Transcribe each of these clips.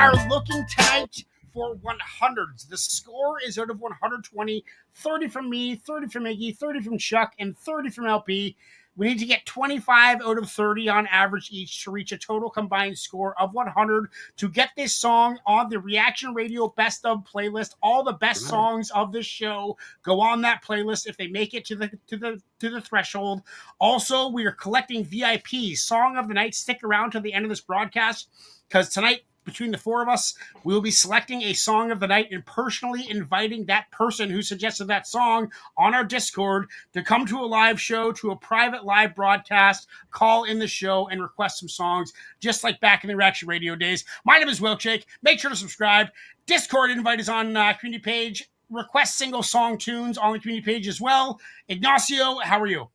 are looking tonight for 100s. The score is out of 120, 30 from me, 30 from Iggy, 30 from Chuck, and 30 from LP. We need to get 25 out of 30 on average each to reach a total combined score of 100 to get this song on the Reaction Radio Best of playlist. All the best songs of this show go on that playlist if they make it to the threshold. Also, we are collecting VIP Song of the Night. Stick around to the end of this broadcast because tonight, between the four of us, we will be selecting a song of the night and personally inviting that person who suggested that song on our Discord to come to a live show, to a private live broadcast, call in the show, and request some songs, just like back in the Reaction Radio days. My name is Wilkshake. Make sure to subscribe. Discord invite is on community page. Request single song tunes on the community page as well. Ignacio, how are you?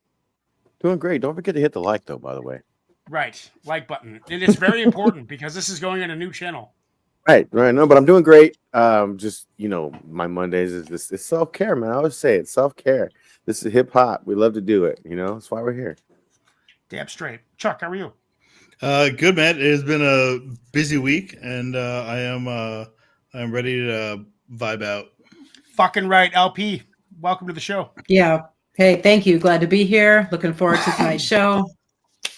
Doing great. Don't forget to hit the like, though, by the way. Right, like button. And it's very important because this is going on a new channel. Right. No, but I'm doing great. Just, my Mondays is this. It's self-care, man. I always say it, self-care. This is hip-hop. We love to do it, That's why we're here. Damn straight. Chuck, how are you? Good, man. It has been a busy week, and I am ready to vibe out. Fucking right, LP. Welcome to the show. Yeah. Hey, thank you. Glad to be here. Looking forward to tonight's show.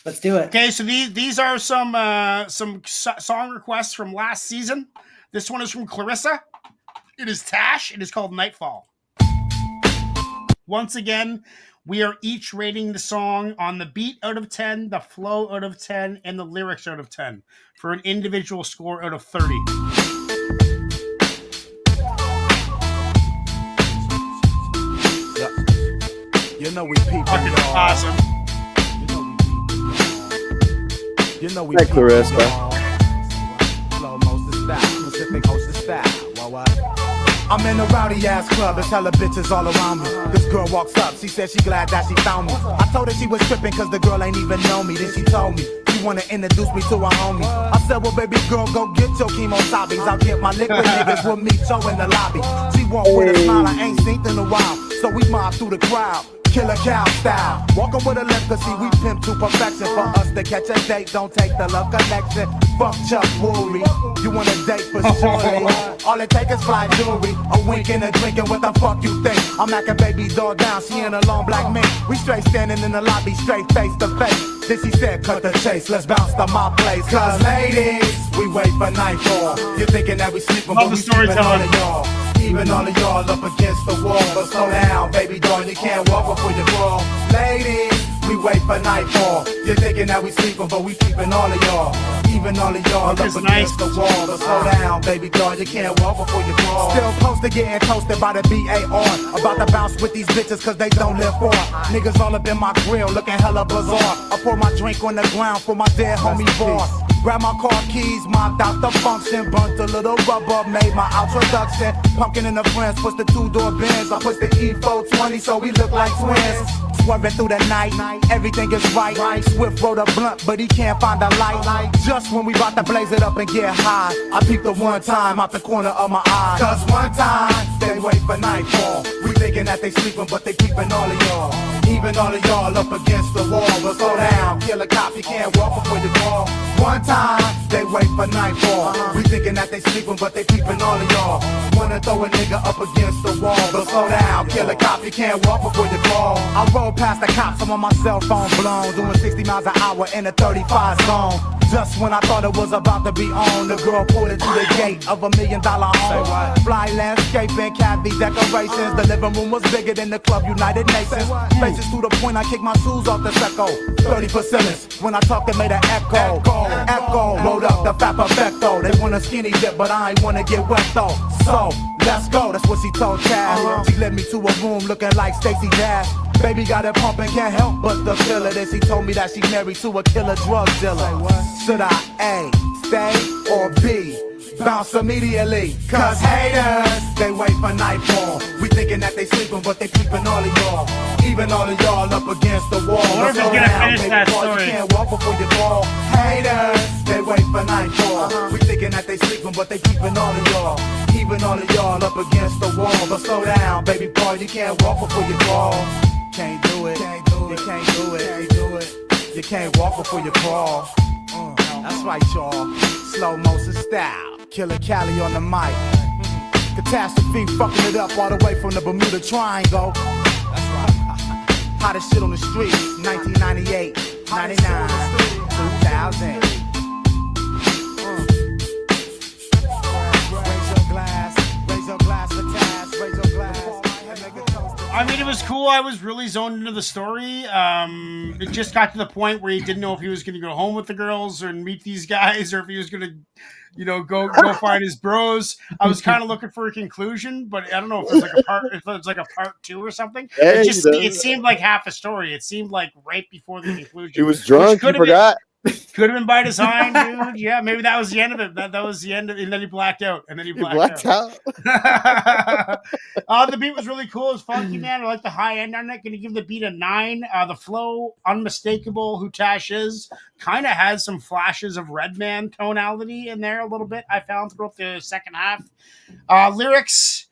Let's do it. Okay, so these are some song requests from last season. This one is from Clarissa. It is TASH. It is called Nightfall. Once again, we are each rating the song on the beat out of 10, the flow out of 10, and the lyrics out of 10 for an individual score out of 30. We people. Fucking awesome. We Hey, Clarissa. I'm in a rowdy ass club, there's hella bitches all around me. This girl walks up, she said she glad that she found me. I told her she was tripping cause the girl ain't even know me. Then she told me she wanna introduce me to her homie. I said, well baby girl, go get your chemotherapy. I'll get my liquid niggas with me, so in the lobby. She walked with a smile I ain't seen in a while, so we mob through the crowd. Killer cow style, walking with a left, cause see we pimp to perfection. For us to catch a date, don't take the love connection. Fuck Chuck Woolery, you want a date for surely. All it take is fly jewelry, a wink and a drink, and what the fuck you think? I'm acting baby doll down, she in a long black mink. We straight standing in the lobby, straight face to face. Then she said, cut the chase, let's bounce to my place. Cause ladies, we wait for nightfall. You're thinking that we sleeping, but we sleeping all of y'all. Even all of y'all up against the wall. But slow down, baby doll, you can't walk before you crawl. Ladies, we wait for nightfall. You're thinking that we sleeping, but we sleeping all of y'all. Even all of y'all up against the wall. But slow down, baby doll, you can't walk before you crawl. Still posted, getting toasted by the BAR. About to bounce with these bitches cause they don't live far. Niggas all up in my grill looking hella bizarre. I pour my drink on the ground for my dead homie boss. Grab my car keys, mopped out the function, burnt a little rubber, made my introduction. Pumpkin and the friends, push the two-door Benz. I push the E420 so we look like twins. Swerving through the night, everything is right. Swift rode a blunt, but he can't find a light. Just when we bout to blaze it up and get high, I peeped the one time out the corner of my eye. Cause one time, they wait for nightfall. We thinking that they sleeping, but they peeping all of y'all. Even all of y'all up against the wall. But slow down, kill a cop, you can't walk before you crawl. One time, they wait for nightfall. We thinking that they sleeping, but they peeping all of y'all. Wanna throw a nigga up against the wall. But slow down, kill a cop, you can't walk before you crawl. I roll past the cops, I'm on my cell phone blown, doing 60 miles an hour in a 35 zone. Just when I thought it was about to be on, the girl pulled into the gate of $1 million home. Fly landscaping, caddy decorations. The living room was bigger than the club United Nations. Faces to the point I kicked my shoes off the secco. 30%. When I talk, they made an echo. Echo, rolled up the fat perfecto. They want a skinny dip, but I ain't wanna get wet though. So, let's go, that's what she told Chad. She led me to a room looking like Stacey Dash. Baby got it pumping, can't help but to feel it. And she told me that she married to a killer drug dealer. Should I A, stay, or B, bounce immediately? Cause haters, they wait for nightfall. We thinking that they sleeping, but they peeping all of y'all. Even all of y'all up against the wall. We're just gonna finish that story. You can't walk before you fall. Haters, they wait for nightfall. We thinking that they sleeping, but they peeping all of y'all. Even all of y'all up against the wall. But slow down, baby boy, you can't walk before you fall. Can't do it, can't do it, you can't do it, can't do it. You can't walk before you crawl. That's right, y'all. Slow motion style. Killer Cali on the mic. Catastrophe fucking it up all the way from the Bermuda Triangle. That's right. Hottest shit on the street, 1998, 99, 2000. Raise your glass for TASH, raise your glass. I mean, it was cool. I was really zoned into the story. It just got to the point where he didn't know if he was going to go home with the girls or meet these guys, or if he was going to, go find his bros. I was kind of looking for a conclusion, but I don't know if there's like a part 2 or something. Hey, It seemed like half a story. It seemed like right before the conclusion. He was drunk. You forgot. Could have been by design, dude. Yeah, maybe that was the end of it. That was the end of it, and then he blacked out. He blacked out. The beat was really cool. It was funky, man. I like the high end on it. Gonna give the beat a 9. The flow, unmistakable who Tash is. Kind of has some flashes of Redman tonality in there a little bit, I found throughout the second half. Lyrics,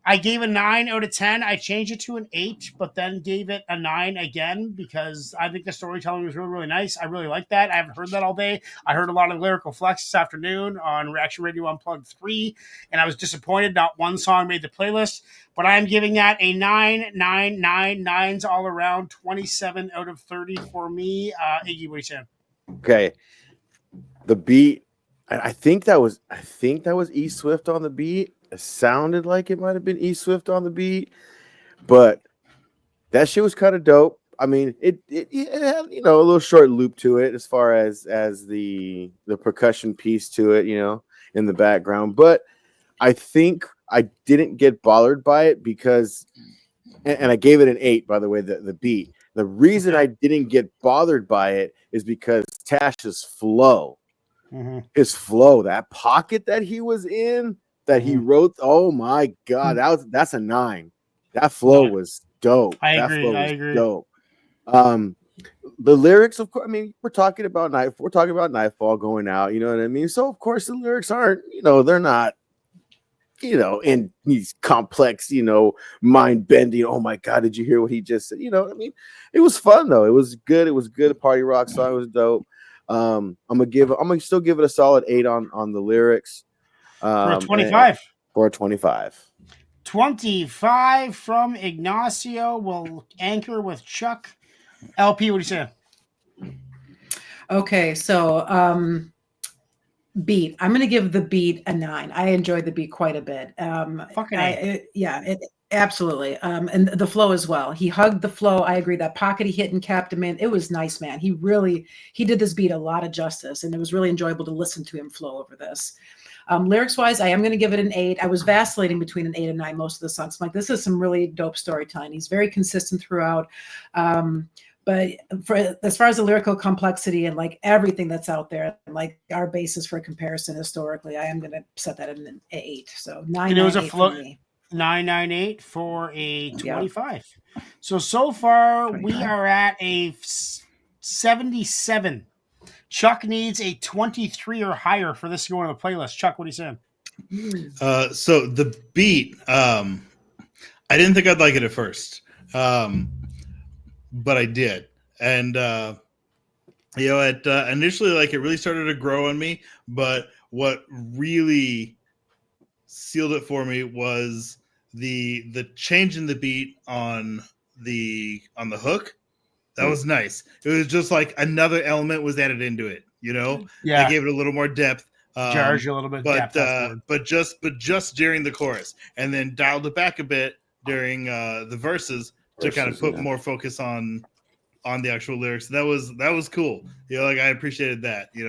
I gave a 9 out of 10. I changed it to an 8, but then gave it a 9 again because I think the storytelling was really, really nice. I really like that. I haven't heard that all day. I heard a lot of lyrical flex this afternoon on Reaction Radio Unplugged 3, and I was disappointed not one song made the playlist, but I'm giving that a 9, 9, 9, 9s all around, 27 out of 30 for me. Iggy, what are you saying? Okay. The beat, I think that was E Swift on the beat. It sounded like it might have been E Swift on the beat, but that shit was kind of dope. I mean, it had, a little short loop to it as far as the percussion piece to it, in the background. But I think I didn't get bothered by it because, and I gave it an 8, by the way, the beat. The reason I didn't get bothered by it is because Tash's flow, his flow, that pocket that he was in, that he wrote. Oh my God, that's a 9. That flow was dope. I agree. Dope. The lyrics, of course. I mean, we're talking about Nightfall going out. You know what I mean? So of course the lyrics aren't. They're not. In these complex, mind bending. Oh my God, did you hear what he just said? You know what I mean? It was fun though. It was good. It was good. A party rock song. It was dope. I'm gonna still give it a solid 8 on the lyrics. For a 25. For a 25. 25 from Ignacio will anchor with Chuck. LP, what do you say? Okay, so beat. I'm going to give the beat a 9. I enjoyed the beat quite a bit. Absolutely. And the flow as well. He hugged the flow. I agree. That pocket he hit and capped him in. It was nice, man. He did this beat a lot of justice, and it was really enjoyable to listen to him flow over this. Lyrics wise, I am going to give it an 8. I was vacillating between an 8 and 9 most of the songs. I'm like, this is some really dope storytelling. He's very consistent throughout. But as far as the lyrical complexity and like everything that's out there, like our basis for comparison historically, I am going to set that in an 8. So 998 for me. 998 for a 25. Yep. So far 25. We are at a 77. Chuck needs a 23 or higher for this to go on the playlist. Chuck, what are you saying? So the beat, I didn't think I'd like it at first, but I did. And, initially, like, it really started to grow on me. But what really sealed it for me was the change in the beat on the hook. That was nice. It was just like another element was added into it, Yeah. I gave it a little more depth. Charge a little bit, but just during the chorus, and then dialed it back a bit during the verses to kind of put more focus on the actual lyrics. That was cool. I appreciated that. It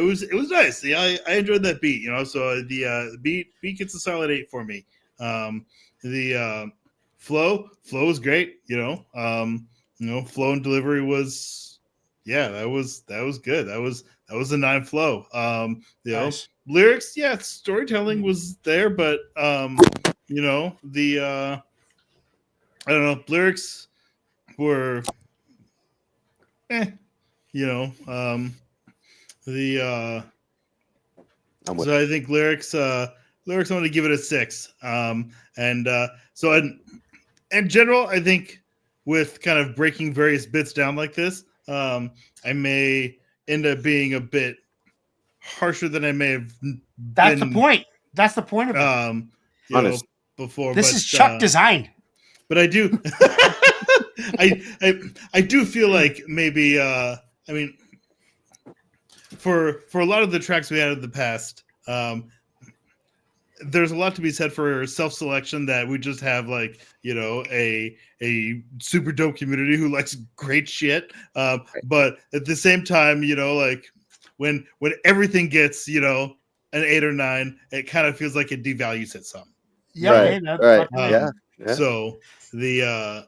was nice. Yeah, I enjoyed that beat. So the beat gets a solid 8 for me. The flow was great. Flow and delivery was, that was good. That was a 9 flow. Nice. Lyrics, storytelling was there, but I don't know, lyrics were so I think lyrics I'm going to give it a 6. So in general, I think with kind of breaking various bits down like this, I may end up being a bit harsher than I may have. That's been, the point. That's the point of it. You know, Honest. before This but, is Chuck design. But I do, I do feel like maybe. I mean, for a lot of the tracks we had in the past, there's a lot to be said for self-selection that we just have like, you know, a super dope community who likes great shit. But at the same time, you know, like when everything gets, you know, an 8 or 9, it kind of feels like it devalues it some. Yeah, Right, hey, that's right. fucking Yeah. So the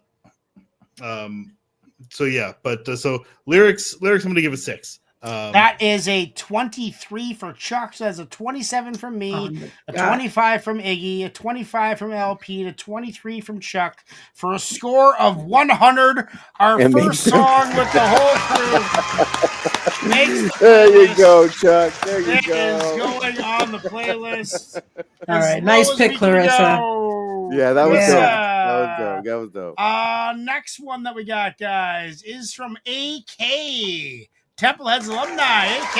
so yeah, but so lyrics I'm gonna give a 6. That is a 23 for Chuck. So that's a 27 from me, a God. 25 from Iggy, a 25 from LP, and a 23 from Chuck for a score of 100. Our And first song with the whole crew. Makes the There you playlist. go, Chuck. There you It is go. going on the playlist. All as right, low nice as pick, we can Clarissa. go. Yeah, that was Yeah. dope. That was dope. That was dope. Next one that we got, guys, is from AK. Templeheads alumni, AK.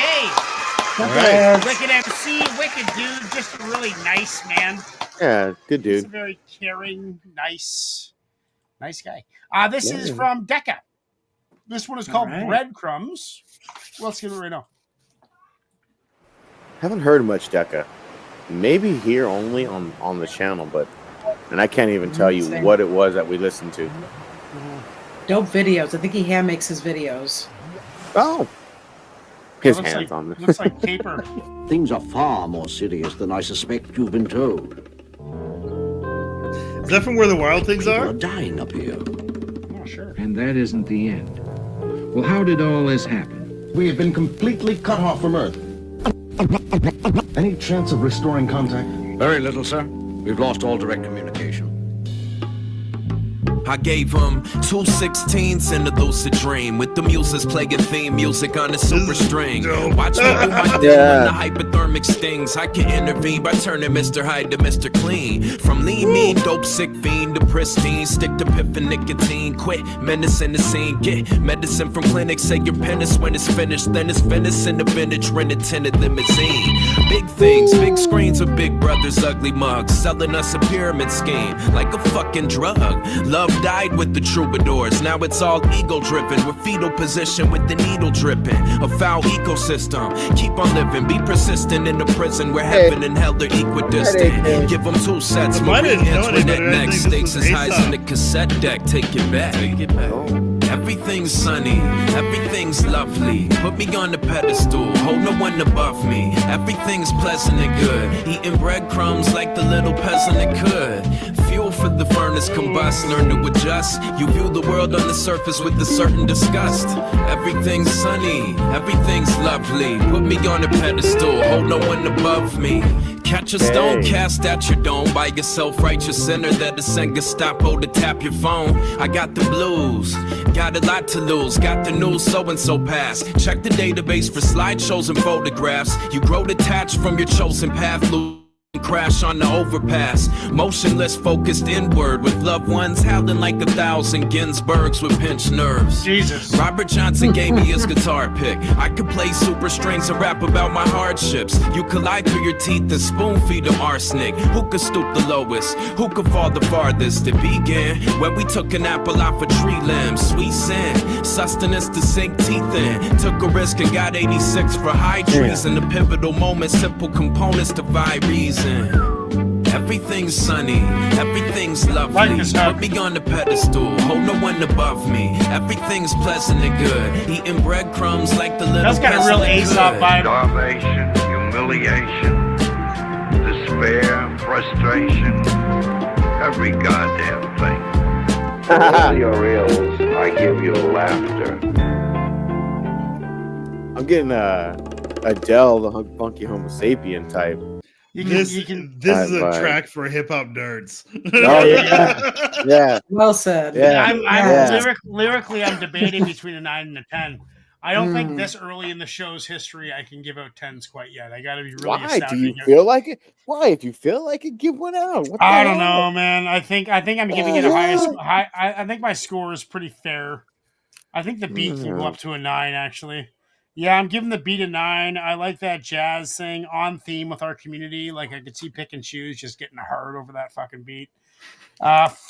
Templeheads. Wicked MC, wicked dude, just a really nice man. Yeah, good He's a dude. very caring, nice guy. This is Yeah. from Deca. This one is called All right. Breadcrumbs. Let's give it right now. Haven't heard much Deca. Maybe here only on the channel, and I can't even tell you Same. what it was that we listened to. Dope videos. I think he hand makes his videos. Oh, his Looks hands like, on this. looks like paper. Things are far more serious than I suspect you've been told. Is that from Where the Wild Things People Are? are dying up here. Oh, sure. And that isn't the end. Well, how did all this happen? We have been completely cut off from Earth. Any chance of restoring contact? Very little, sir. We've lost all direct communication. I gave him 2 16s and a lucid dream with the muses playing theme music on a super string. Watch me do my thing Yeah. when the hypodermic stings. I can intervene by turning Mr. Hyde to Mr. Clean. From lean, mean, dope, sick fiend to pristine. Stick to piffin' nicotine. Quit menacing the scene. Get medicine from clinics. Say your penance when it's finished. Then it's finished in the vintage rented tinted limousine. Big things, big screens with big brothers, ugly mugs. Selling us a pyramid scheme like a fucking drug. Love died with the troubadours. Now it's all ego driven. With fetal position with the needle dripping. A foul ecosystem. Keep on living. Be persistent in the prison where heaven and hell are equidistant. Give them 2 sets. If I didn't know any Antoinette better, I'd next. think this Stakes was as high as in the Aesop. cassette deck. Take it back. Everything's sunny, everything's lovely. Put me on the pedestal, hold no one above me. Everything's pleasant and good. Eating breadcrumbs like the little peasant that could. Fuel for the furnace combust, learn to adjust. You view the world on the surface with a certain disgust. Everything's sunny, everything's lovely. Put me on a pedestal, hold no one above me. Catch a stone Hey. cast at your dome by your self-righteous sinner that'll send Gestapo to tap your phone. I got the blues, got a lot to lose. Got the news so-and-so pass. Check the database for slideshows and photographs. You grow detached from your chosen path, lose. Crash on the overpass, motionless, focused inward, with loved ones howling like 1,000 Ginsbergs with pinched nerves. Jesus. Robert Johnson gave me his guitar pick. I could play super strings and rap about my hardships. You collide through your teeth and spoon feed them arsenic. Who could stoop the lowest? Who could fall the farthest? It began when we took an apple off a tree limb. Sweet sin, sustenance to sink teeth in. Took a risk and got 86 for high trees. In the pivotal moment, simple components divide reason. Everything's sunny, everything's lovely. Like this, huh? Put me on the pedestal, hold no one above me. Everything's pleasant and good. Eating breadcrumbs like the little That's got a real peasant Aesop could. vibe. Starvation, humiliation, despair, frustration, every goddamn thing. For all your ills, I give you laughter. I'm getting Adele, the funky Homo sapien type. This is a Bye. track for hip hop nerds. Oh, yeah. Yeah. Well said. Yeah. I'm Yeah. lyrically, I'm debating between a 9 and a 10. I don't think Mm. this early in the show's history I can give out 10s quite yet. I got to be really Why? Do astounding you here. feel like it? Why? If you feel like it, give one out. What the I don't hell? know, man. I think I'm giving it a high. I think my score is pretty fair. I think the beat can go up to a 9, actually. Yeah, I'm giving the beat a 9. I like that jazz thing on theme with our community. Like I could see Pick and Choose just getting hard over that fucking beat.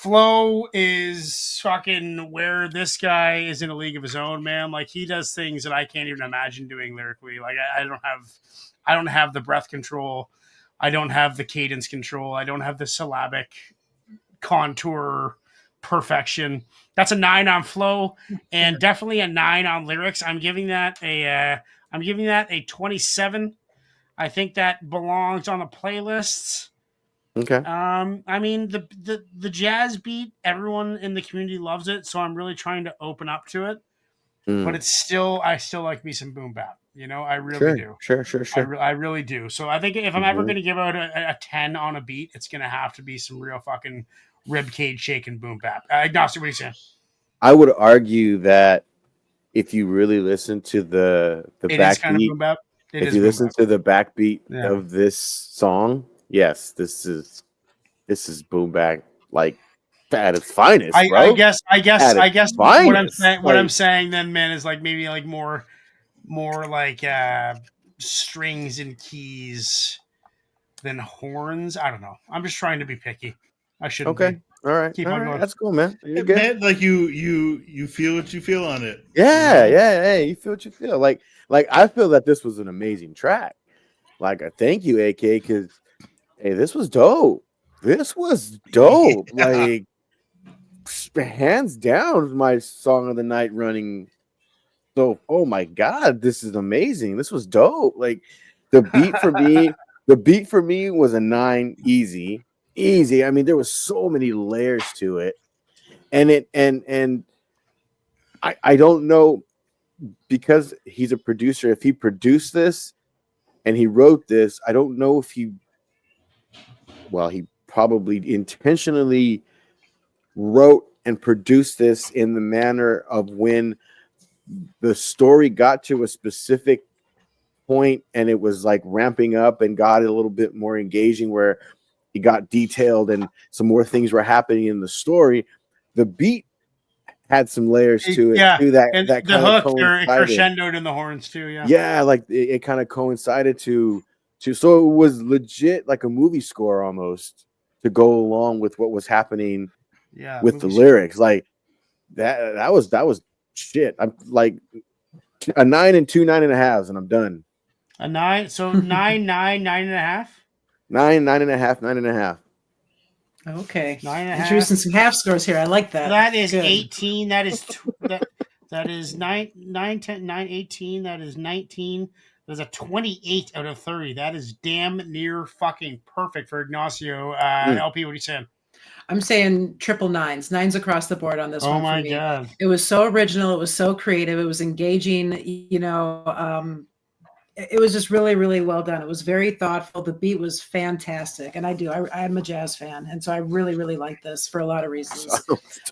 Flow is fucking where this guy is in a league of his own, man. Like he does things that I can't even imagine doing lyrically. Like I don't have the breath control. I don't have the cadence control. I don't have the syllabic contour perfection. That's a 9 on flow and definitely a 9 on lyrics. I'm giving that a 27. I think that belongs on the playlists. Okay. I mean the jazz beat, everyone in the community loves it, so I'm really trying to open up to it. But it's still, I still like me some boom bap. You know, I really do. Sure. I really do. So I think if I'm ever going to give out a 10 on a beat, it's going to have to be some real fucking rib cage shaking boom bap. Agnostic, what are you saying? I would argue that if you really listen to the It is kind of backbeat, boom bap. if you listen to the backbeat Yeah. of this song, yes, this is boom bap like at its finest, bro. I guess what I'm finest. saying, Like, I'm saying then, man, is like maybe like more like strings and keys than horns. I don't know. I'm just trying to be picky. I shouldn't okay, be. all right, Keep all on right, going. that's cool, man. You're good. Man, like you feel what you feel on it. Yeah, you know? yeah, hey, you feel what you feel. Like I feel that this was an amazing track. Like, thank you, AK, because hey, this was dope. This was dope. Yeah. Like, hands down, my song of the night running. So, oh my god, this is amazing. This was dope. Like, the beat for me was a 9, easy. I mean, there was so many layers to it, and I don't know, because he's a producer. If he produced this and he wrote this, I don't know if he probably intentionally wrote and produced this in the manner of when the story got to a specific point and it was like ramping up and got a little bit more engaging, where it got detailed and some more things were happening in the story. The beat had some layers to it too, that and that the kind of hook there, it coincided. crescendoed in the horns too. Yeah, like it kind of coincided to so it was legit like a movie score almost, to go along with what was happening with the lyrics. Like that was shit. I'm like a 9 and 2 9.5, and I'm done. A 9, so 9, 9.5. 9.5, 9.5. Okay. 9.5. Introducing some half scores here. I like that. That is Good. 18. That is that is 9, 10, 9, 18. That is 19. There's a 28 out of 30. That is damn near fucking perfect for Ignacio. LP, what are you saying? I'm saying triple nines, 9s across the board on this one. Oh my for me. god! It was so original. It was so creative. It was engaging. You know, it was just really, really well done. It was very thoughtful. The beat was fantastic, and I'm a jazz fan, and so I really, really like this for a lot of reasons.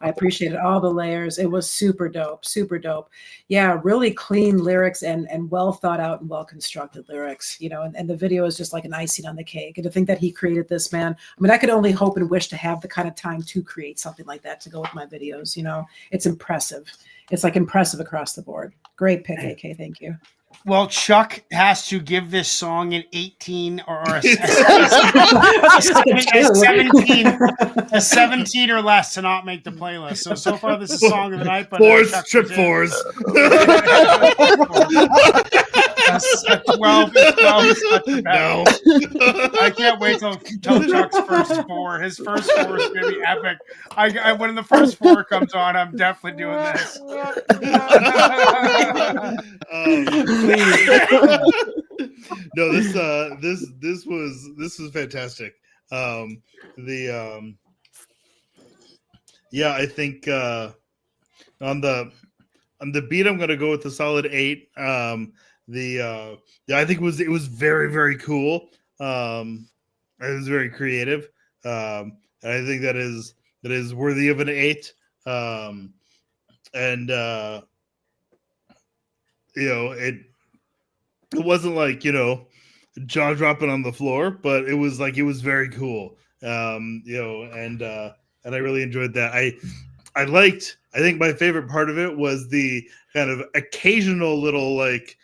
I appreciated all the layers. It was super dope, super dope. Yeah, really clean lyrics and well thought out and well constructed lyrics. You know, and the video is just like an icing on the cake. And to think that he created this, man, I mean, I could only hope and wish to have the kind of time to create something like that to go with my videos. You know, it's impressive. It's like impressive across the board. Great pick, AK. Thank you. Well, Chuck has to give this song an 18 or a 17 or less to not make the playlist. So far, this is song of the night. But trip fours. A 12 No. I can't wait till Chuck's first 4. His first 4 is going to be epic. When the first 4 comes on, I'm definitely doing this. No, this was fantastic. Yeah, I think on the beat, I'm gonna go with the solid 8. I think it was very, very cool. It was very creative. And I think that is worthy of an 8. You know, it wasn't like, jaw dropping on the floor, but it was very cool. You know, and I really enjoyed that. I think my favorite part of it was the kind of occasional little like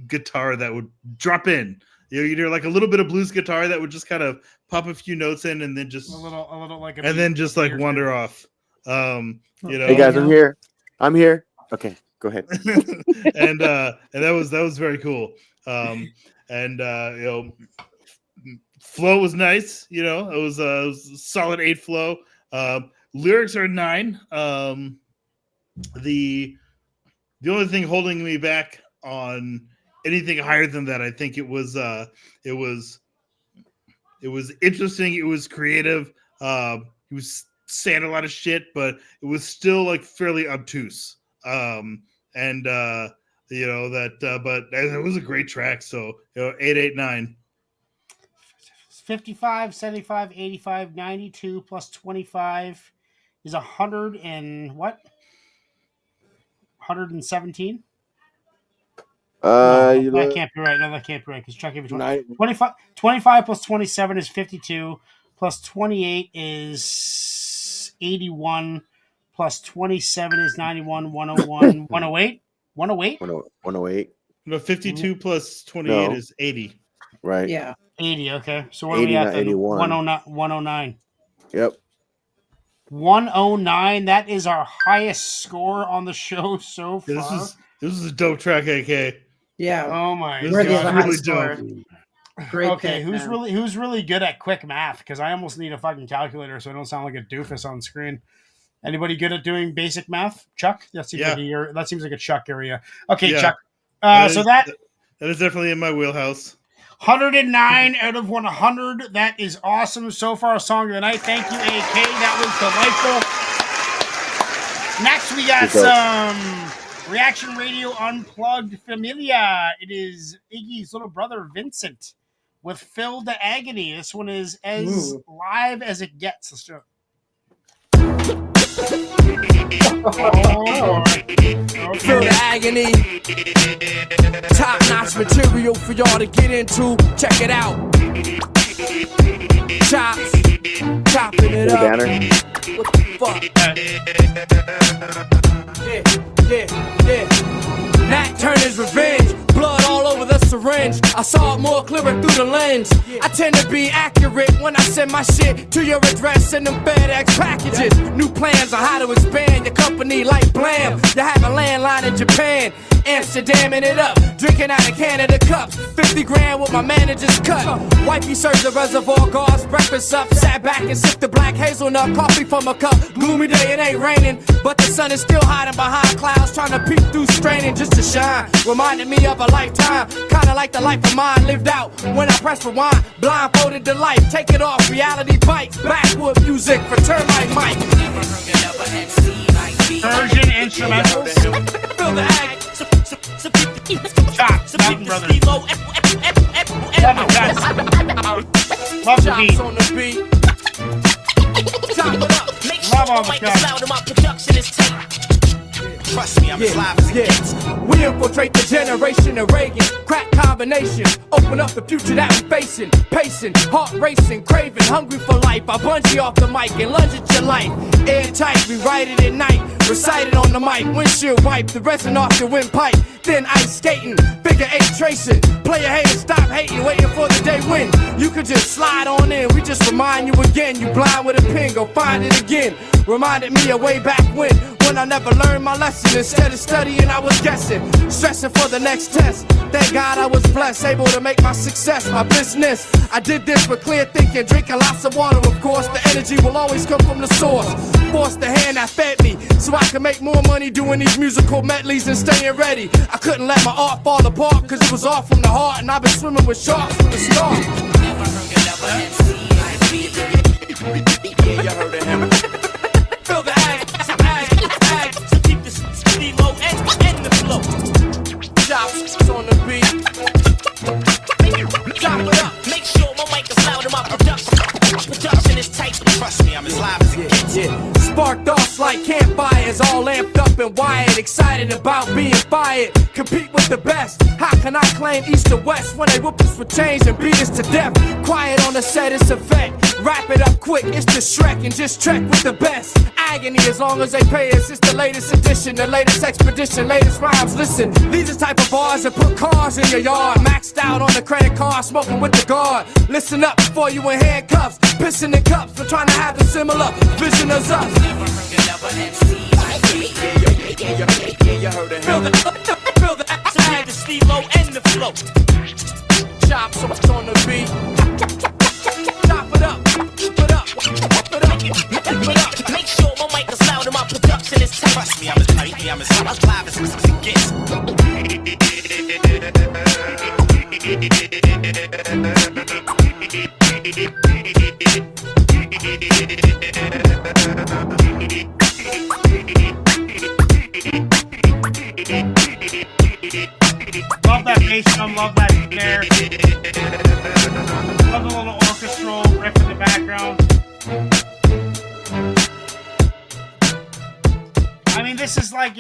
guitar that would drop in. You'd hear like a little bit of blues guitar that would just kind of pop a few notes in and then just a little like, and then just like wander off. Hey guys, I'm here. Okay, go ahead. and that was very cool. Flow was nice. It was a solid 8 flow. Lyrics are 9. The only thing holding me back on anything higher than that, I think it was interesting. It was creative. He was saying a lot of shit, but it was still like fairly obtuse. But it was a great track. So 8, 8, 9. 55, 75, 85, 92 plus 25 is 100 and what? 117? That can't be right. No, that can't be right because Chuck gave me 25 plus 27 is 52, plus 28 is 81, plus 27 is 91, 101, 108? 108? 108. No, 52 plus 28 is 80. Right. Yeah. 80, okay. So what are we at then? 109. Yep. 109. That is our highest score on the show so far. This is a dope track, AK. Yeah. Oh my god. This is really dope. Great okay, pick, who's really good at quick math? Because I almost need a fucking calculator so I don't sound like a doofus on screen. Anybody good at doing basic math? Chuck? That seems like a Chuck area. Okay, yeah. Chuck. That is definitely in my wheelhouse. 109 out of 100. That is awesome. So far, song of the night. Thank you, AK. That was delightful. Next, we got some Reaction Radio Unplugged Familia. It is Iggy's little brother, Vincent, with Phil the Agony. This one is as live as it gets. Let's do it. Feel the agony. Top-notch material for y'all to get into. Check it out. Chopping it up. What the fuck? Yeah. Nat Turner's revenge. Blood all over the syringe. I saw it more clearer through the lens. I tend to be accurate when I send my shit to your address in them FedEx packages. New plans on how to expand your company like Blam. You have a landline in Japan. Amsterdamming it up, drinking out of Canada cups. 50 grand with my manager's cut. Wifey serves the reservoir guards, breakfast up. Sat back and sipped the black hazelnut coffee from a cup. Gloomy day, it ain't raining, but the sun is still hiding behind clouds, trying to peek through, straining just to shine. Reminded me of a lifetime, kinda like the life of mine lived out. When I press rewind, blindfolded to life. Take it off, reality bites. Backwood music for termite mic. Version instrumentals. Feel the act. Shots, Mountain Brothers. Love it, guys. Love the beat. On the beat. Chop it up. Love all the guys. Trust me, I'm as live as it gets. We infiltrate the generation of Reagan. Crack combination. Open up the future that we facing. Pacing, heart racing, craving, hungry for life. I bungee off the mic and lunge at your life. Airtight, we write it at night. Recite it on the mic. Windshield wipe the resin off the windpipe. Then ice skating, figure 8 tracing. Play a hater, stop hating, waiting for the day when you could just slide on in. We just remind you again. You blind with a pin, go find it again. Reminded me of way back when I never learned my lesson. Instead of studying, I was guessing, stressing for the next test. Thank God I was blessed, able to make my success my business. I did this with clear thinking, drinking lots of water, of course. The energy will always come from the source. Forced the hand that fed me, so I could make more money doing these musical medleys and staying ready. I couldn't let my art fall apart, cause it was all from the heart. And I've been swimming with sharks from the start. You heard of him. Feel the ag. So keep the speed low and the flow. Chops on the beat. Chop it up. Make sure my mic is loud in my production. Production is tight, but trust me, I'm as live as it gets. Sparked off like campfires, all amped up and wired. Excited about being fired. Compete with the best. How can I claim east or west when they whoop us for change and beat us to death? Quiet on the set, it's a vet. Wrap it up quick, it's the Shrek and just trek with the best. agony as long as they pay us. It's the latest edition, the latest expedition, latest rhymes. Listen, these are type of bars that put cars in your yard. Maxed out on the credit card, smoking with the guard. Listen up before you in handcuffs, pissing in cups for trying to have a similar vision as us. Feel the add the stilo and the flow. Chop so much on the beat. Chop it up, put up, put up, put up. Make sure my mic is loud and my production is tight. Trust me, I'm as live as it gets. Love that bass drum, love that snare. Love the little orchestral riff in the background. I mean, this is like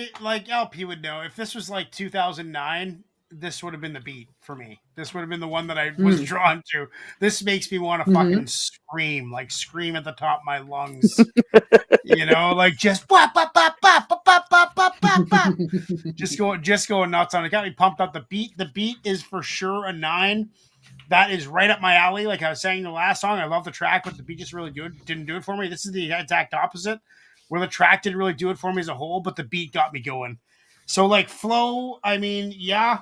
LP would know. If this was like 2009, this would have been the beat for me. This would have been the one that I was drawn to. This makes me want to fucking scream at the top of my lungs. You know, like just bop, bop, bop, bop, bop, bop, bop, bop, bop, bop. just going nuts on it. Got me pumped up. The beat is for sure a 9. That is right up my alley. Like I was saying in the last song, I love the track, but the beat just really didn't do it for me. This is the exact opposite, where the track didn't really do it for me as a whole, but the beat got me going. So like flow, I mean, yeah.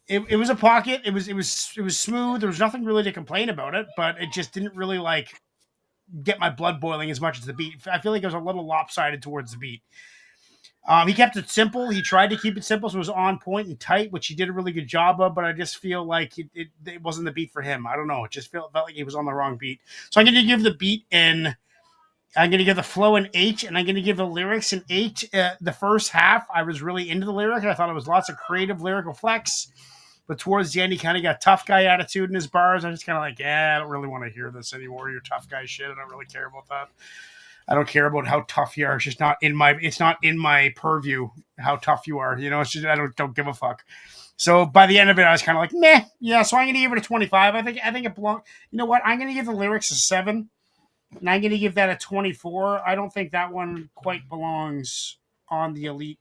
It was a pocket. It was smooth. There was nothing really to complain about it, but it just didn't really like get my blood boiling as much as the beat. I feel like it was a little lopsided towards the beat. He kept it simple. He tried to keep it simple, so it was on point and tight, which he did a really good job of. But I just feel like it wasn't the beat for him. I don't know. It just felt like he was on the wrong beat. So I'm going to give the beat I'm going to give the flow an 8, and I'm going to give the lyrics an 8. The first half, I was really into the lyric. I thought it was lots of creative lyrical flex. But towards the end, he kind of got tough guy attitude in his bars. I just kind of like, I don't really want to hear this anymore. Your tough guy shit. I don't really care about that. I don't care about how tough you are. It's just not in my purview how tough you are. You know, it's just I don't give a fuck. So by the end of it, I was kind of like, meh. Yeah, so I'm gonna give it a 25. I think it belongs. You know what? I'm gonna give the lyrics a 7, and I'm gonna give that a 24. I don't think that one quite belongs on the Elite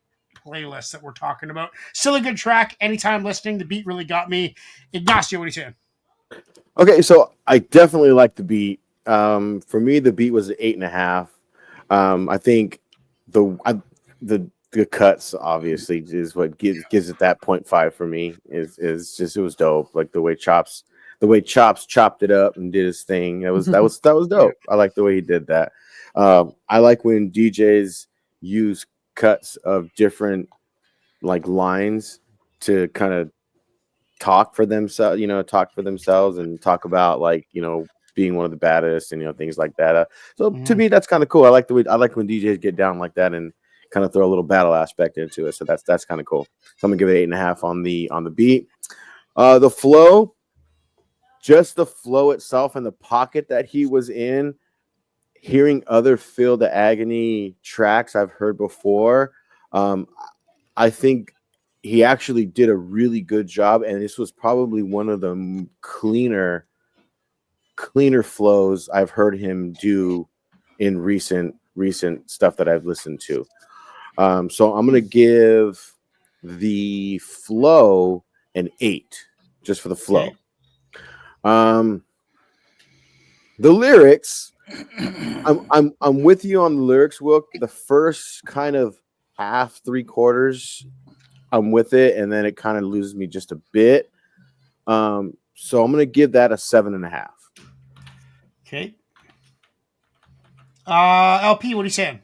playlist that we're talking about. Still a good track. Anytime listening, the beat really got me. Ignacio, what are you saying? Okay, so I definitely like the beat. For me, the beat was 8.5. I think the cuts obviously is what gives it that 0.5 for me. Is just it was dope. Like the way Chops chopped it up and did his thing. That was dope. I like the way he did that. I like when DJs use cuts of different like lines to kind of talk for themselves and talk about like, you know, being one of the baddest and, you know, things like that. So to me, that's kind of cool. I like when DJs get down like that and kind of throw a little battle aspect into it. So that's kind of cool. So I'm gonna give it 8.5 on the beat. The flow, just the flow itself and the pocket that he was in, hearing other Feel the Agony tracks I've heard before. I think he actually did a really good job, and this was probably one of the cleaner flows I've heard him do in recent stuff that I've listened to. So I'm gonna give the flow an 8 just for the flow. Okay. The lyrics, I'm with you on the lyrics, Wilk. The first kind of half, 3/4, I'm with it, and then it kind of loses me just a bit. So I'm gonna give that a 7.5. Okay. LP, what are you saying?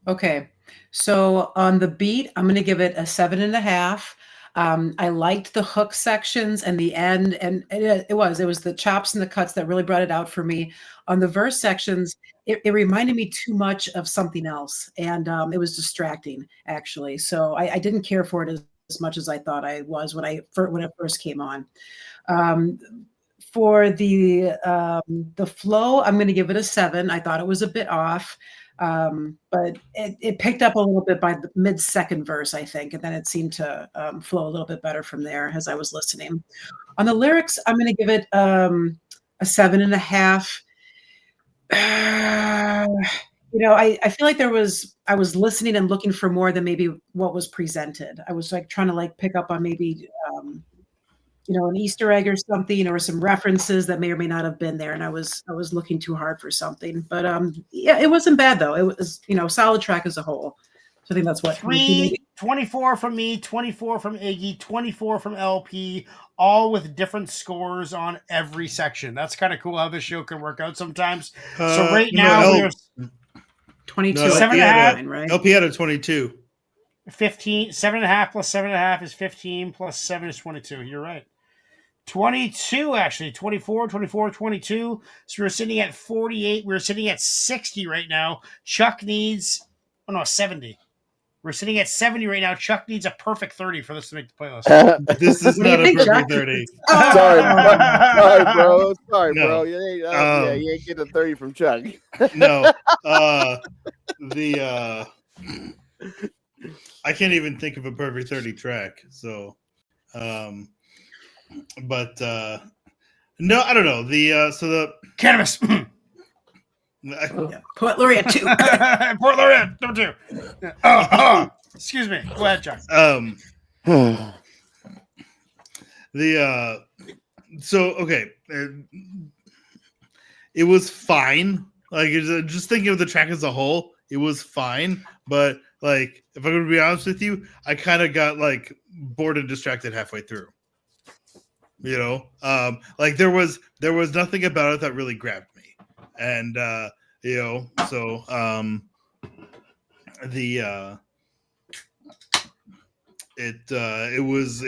Okay. So on the beat, I'm going to give it a 7.5. I liked the hook sections and the end, and it was the chops and the cuts that really brought it out for me. On the verse sections, it reminded me too much of something else, and it was distracting actually. So I didn't care for it as much as I thought I was when it first came on. For the flow, I'm going to give it a 7. I thought it was a bit off. But it picked up a little bit by the mid-second verse, I think, and then it seemed to flow a little bit better from there as I was listening. On the lyrics, I'm going to give it a 7.5. I feel like I was listening and looking for more than maybe what was presented. I was like trying to like pick up on maybe an Easter egg or something, or some references that may or may not have been there, and I was looking too hard for something. But yeah, it wasn't bad though. It was solid track as a whole. So I think that's what 24 from me, 24 from Iggy, 24 from LP, all with different scores on every section. That's kind of cool how this show can work out sometimes. So right now we're 22. No, 7.5, right? LP had a 22. 15, 7.5 plus 7.5 is 15 plus 7 is 22. You're right. 22 actually, 24, 22. So we're sitting at 48. We're sitting at 60 right now. Chuck needs 70. We're sitting at 70 right now. Chuck needs a perfect 30 for this to make the playlist. This is not a perfect 30. Sorry, bro. Sorry, No. bro. You ain't getting a 30 from Chuck. No. I can't even think of a perfect 30 track. So, but no, I don't know. The Cannabis. Port Laureate 2. Port Laureate number 2. Excuse me. Go ahead, Chuck. It was fine. Like, just thinking of the track as a whole, it was fine. But like, if I'm going to be honest with you, I kind of got like bored and distracted halfway through. Like there was nothing about it that really grabbed me. And it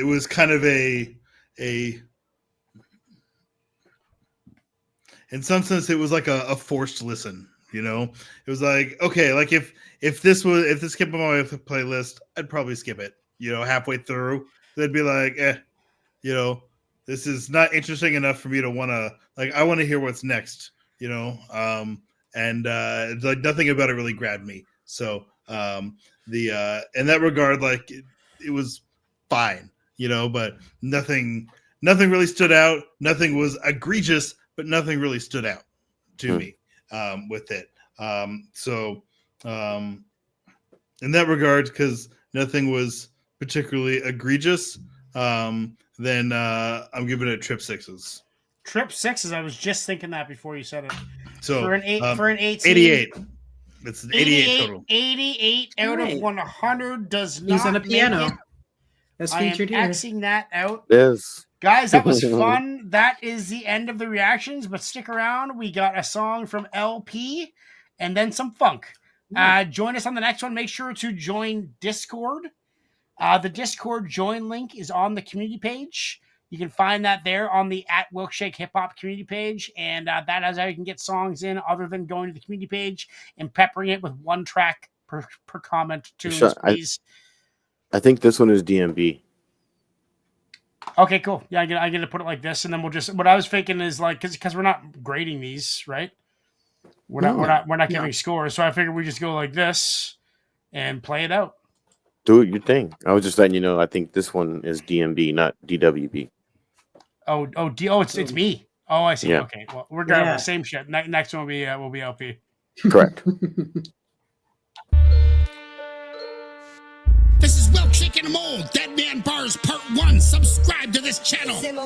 was kind of a in some sense it was like a forced listen. It was like, okay, like if this came on my playlist, I'd probably skip it. Halfway through, they'd be like, this is not interesting enough for me to want to, like, I want to hear what's next. And like nothing about it really grabbed me. So in that regard, like it was fine, but nothing really stood out. Nothing was egregious, but nothing really stood out to me with it. In that regard, because nothing was particularly egregious, then I'm giving it trip 6s. Trip 6s. I was just thinking that before you said it. So for an 18, 88. It's 88 total. 88 out of 100 does not. He's on a piano. That's featured here. Xing that out. Yes. Guys, that was fun. That is the end of the reactions, but stick around. We got a song from LP and then some funk. Join us on the next one. Make sure to join Discord. The Discord join link is on the community page. You can find that there on the @Wilkshake Hip Hop community page, and that is how you can get songs in other than going to the community page and peppering it with one track per comment. Tunes, please. I think this one is DMB. Okay, cool. Yeah, I get to put it like this, and then we'll just. What I was thinking is like because we're not grading these, right? We're not giving scores, so I figured we just go like this and play it out. Do your thing. I was just letting you know. I think this one is DMB, not DWB. It's me. Oh, I see. Yeah. Okay. Well, we're going the same shit. Next one will be LP. Correct. This is Wilkshake and the Mole, Dead Man Bars Part 1. Subscribe to this channel. Wilkshake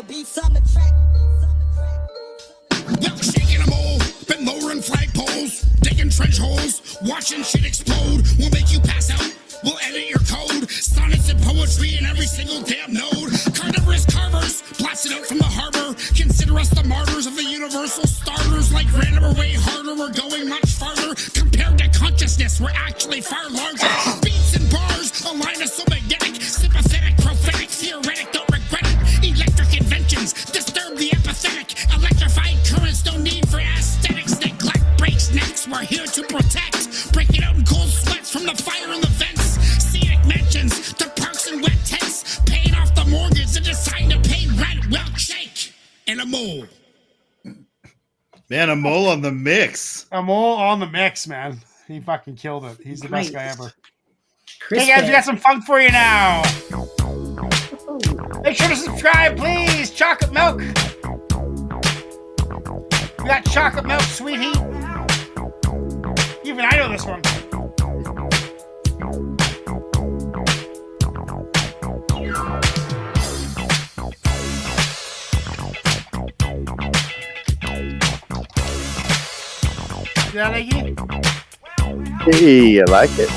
and the Mole, been lowering flagpoles, digging trench holes, watching shit explode. We'll make you pass out. We'll edit your code, sonnets and poetry in every single damn node. Carnivorous carvers, blasted out from the harbor. Consider us the martyrs of the universal starters. Like random or way harder, we're going much farther. Compared to consciousness, we're actually far larger. Beats and bars align us so magnetic, sympathetic, prophetic, theoretic, don't regret it. Electric inventions disturb the empathetic. Electrified currents, no need for aesthetics. Neglect breaks necks, we're here to protect. Breaking out in cold sweats from the fire in the vents. Mentions to parks and wet tents, paying off the mortgage and decide to pay rent. Wilkshake and a Mole. Man, a Mole on the mix. A Mole on the mix, man. He fucking killed it. He's the best guy ever. Hey guys, we got some funk for you now. Make sure to subscribe, please. Chocolate milk. We got chocolate milk, sweet heat. Even I know this one. See that, Iggy? Hey, I like it.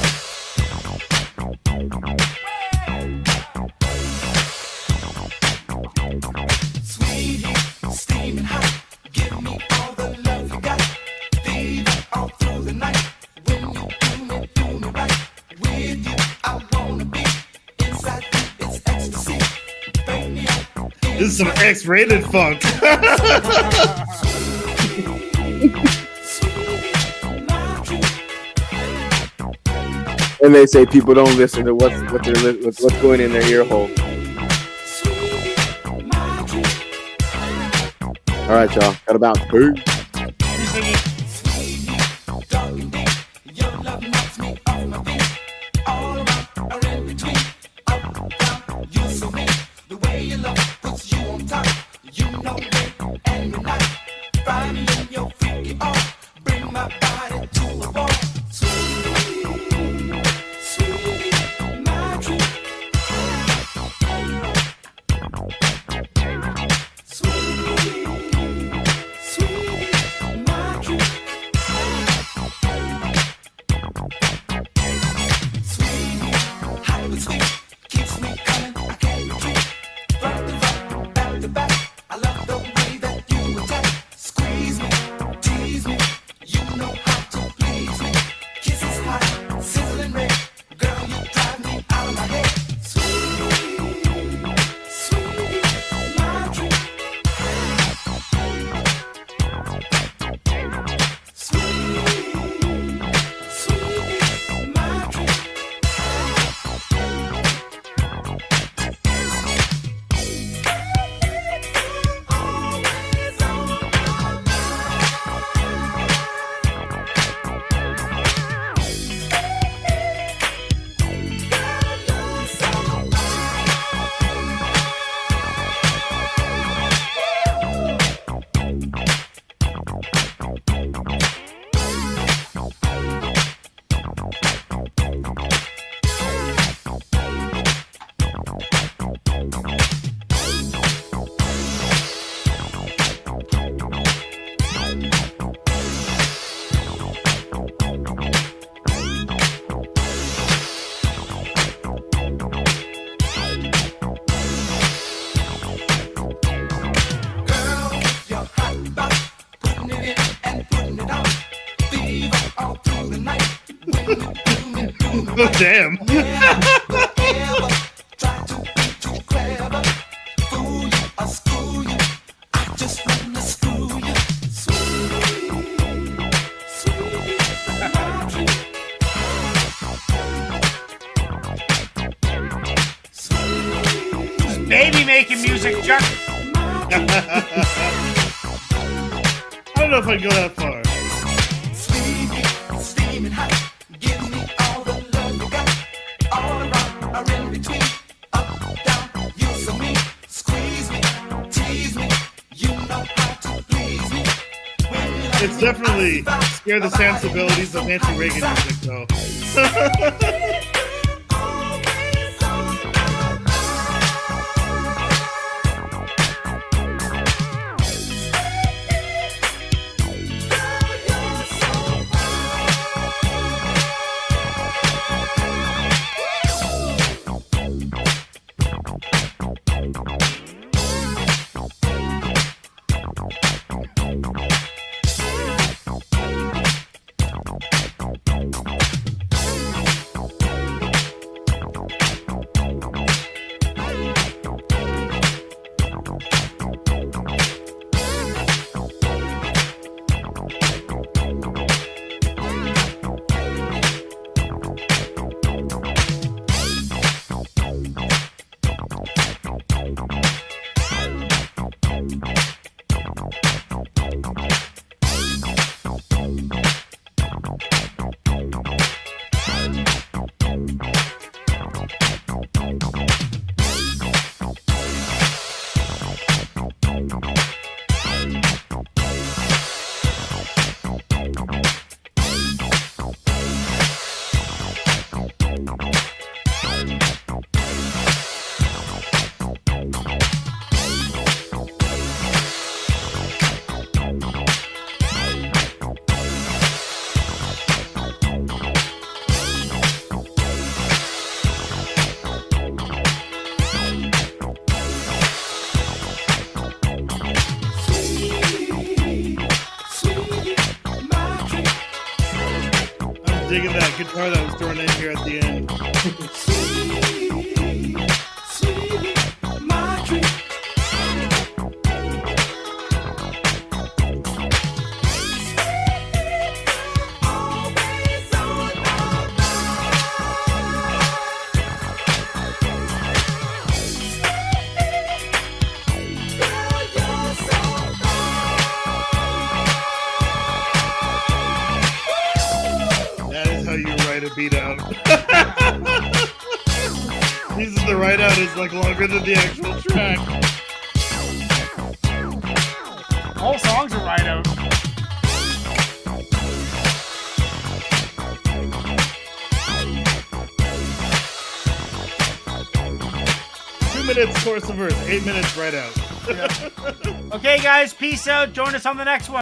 Sweetie, steaming hot, give me all the love you got. Baby, all through the night, when you do me right. With you, I wanna be inside you, it's ecstasy. Bring me up. This is some X-rated funk. And they say people don't listen to what's going in their ear hole. All right, y'all. Got about two. Oh, damn. Baby making music, Chuck. I don't know if I'd go that far. Steaming hot, give me all the love you got. All around or in between, up, down, you so me. Squeeze me, tease me, you know how to please me. It's definitely Scare the Sensibilities of Nancy Reagan music, though. digging that guitar that was thrown in here at the end. Beat out. This is the write out is like longer than the actual track. All songs are write out. Two minutes chorus of verse, 8 minutes write out. Okay, guys, peace out. Join us on the next one.